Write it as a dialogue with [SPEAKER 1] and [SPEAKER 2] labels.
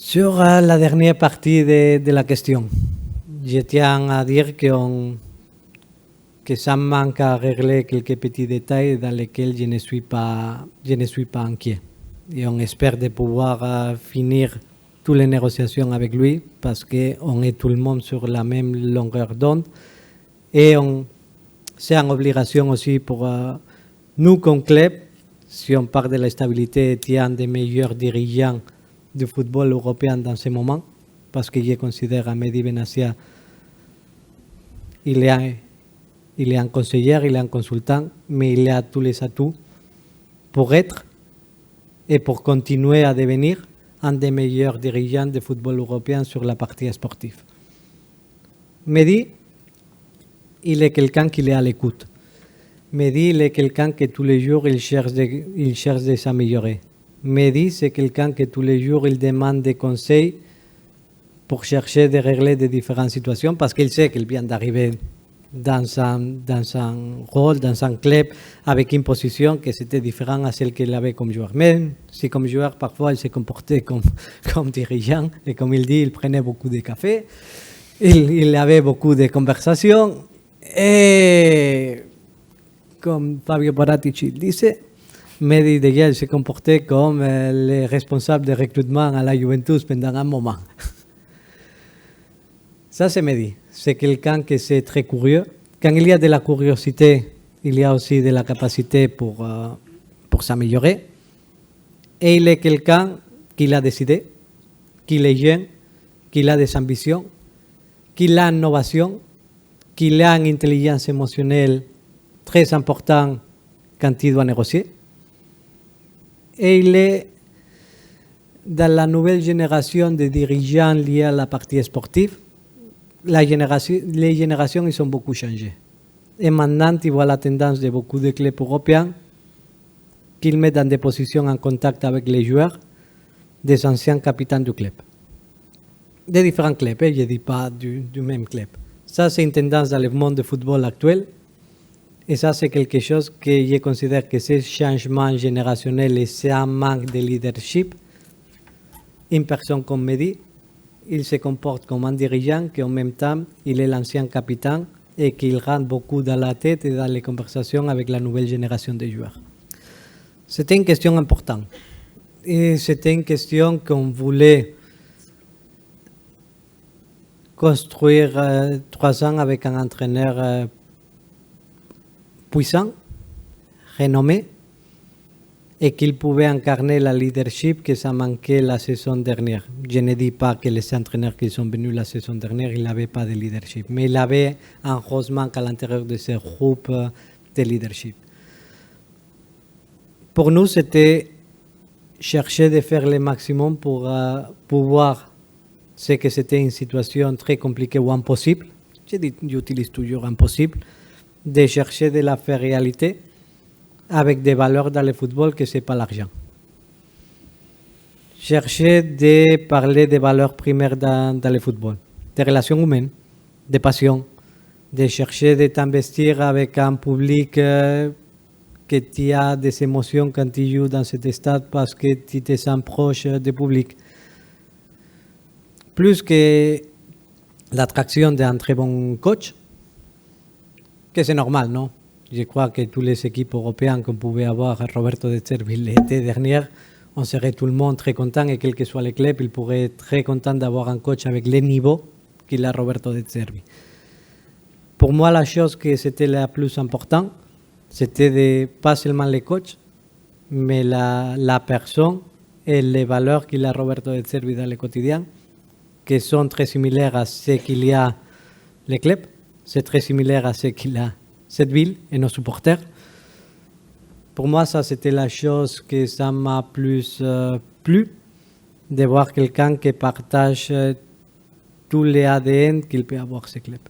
[SPEAKER 1] Sur la dernière partie de la question, je tiens à dire que ça manque à régler quelques petits détails dans lesquels je ne suis pas inquiet. Et on espère de pouvoir finir toutes les négociations avec lui parce qu'on est tout le monde sur la même longueur d'onde. Et c'est une obligation aussi pour nous comme club, si on parle de la stabilité, il y a un des meilleurs dirigeants du football européen dans ce moment, parce que je considère Mehdi Benassia, il est un conseiller, il est un consultant, mais il a tous les atouts pour être et pour continuer à devenir un des meilleurs dirigeants du football européen sur la partie sportive. Mehdi, il est quelqu'un qui est à l'écoute. Mehdi, il est quelqu'un que tous les jours, il cherche de s'améliorer. Mehdi, c'est quelqu'un que tous les jours, il demande des conseils pour chercher de régler des différentes situations parce qu'il sait qu'il vient d'arriver dans un rôle, dans un club, avec une position que c'était différente à celle qu'il avait comme joueur. Même si comme joueur, parfois, il se comportait comme dirigeant et comme il dit, il prenait beaucoup de café, il avait beaucoup de conversations et comme Fabio Paratici disait, Mehdi déjà se comportait comme le responsable de recrutement à la Juventus pendant un moment. Ça, c'est Mehdi. C'est quelqu'un qui est très curieux. Quand il y a de la curiosité, il y a aussi de la capacité pour s'améliorer. Et il est quelqu'un qui l'a décidé, qui est jeune, qui a des ambitions, qui a une innovation, qui a une intelligence émotionnelle très importante quand il doit négocier. Et il est dans la nouvelle génération de dirigeants liés à la partie sportive. Les générations, ils ont beaucoup changé. Et maintenant, il voit la tendance de beaucoup de clubs européens qu'ils mettent dans des positions en contact avec les joueurs des anciens capitaines du club. De différents clubs, je ne dis pas du même club. Ça, c'est une tendance dans le monde du football actuel. Et ça, c'est quelque chose que je considère que c'est changement générationnel et c'est un manque de leadership. Une personne comme Mehdi, il se comporte comme un dirigeant qui en même temps, il est l'ancien capitaine et qu'il rentre beaucoup dans la tête et dans les conversations avec la nouvelle génération de joueurs. C'était une question importante. Et c'était une question qu'on voulait construire 3 ans avec un entraîneur puissant, renommé, et qu'il pouvait incarner la leadership que ça manquait la saison dernière. Je ne dis pas que les entraîneurs qui sont venus la saison dernière, ils n'avaient pas de leadership, mais il avait un gros manque à l'intérieur de ce groupe de leadership. Pour nous, c'était chercher de faire le maximum pour pouvoir, c'est que c'était une situation très compliquée ou impossible, j'utilise toujours impossible, de chercher de la faire réalité avec des valeurs dans le football que ce n'est pas l'argent. Chercher de parler des valeurs primaires dans le football, des relations humaines, de passion, de chercher de t'investir avec un public que tu as des émotions quand tu joues dans cet stade parce que tu te sens proche du public. Plus que l'attraction d'un très bon coach, que c'est normal, non? Je crois que toutes les équipes européennes qu'on pouvait avoir, Roberto De Zerbi l'été dernier, on serait tout le monde très content et quel que soit le club, il pourrait être très content d'avoir un coach avec le niveau qu'il a Roberto De Zerbi. Pour moi, la chose que c'était la plus importante, c'était de, pas seulement le coach, mais la personne et les valeurs qu'il a Roberto De Zerbi dans le quotidien, qui sont très similaires à ce qu'il y a le club, c'est très similaire à ce qu'il a cette ville et nos supporters. Pour moi, ça, c'était la chose que ça m'a plus plu, de voir quelqu'un qui partage tous les ADN qu'il peut avoir ce club.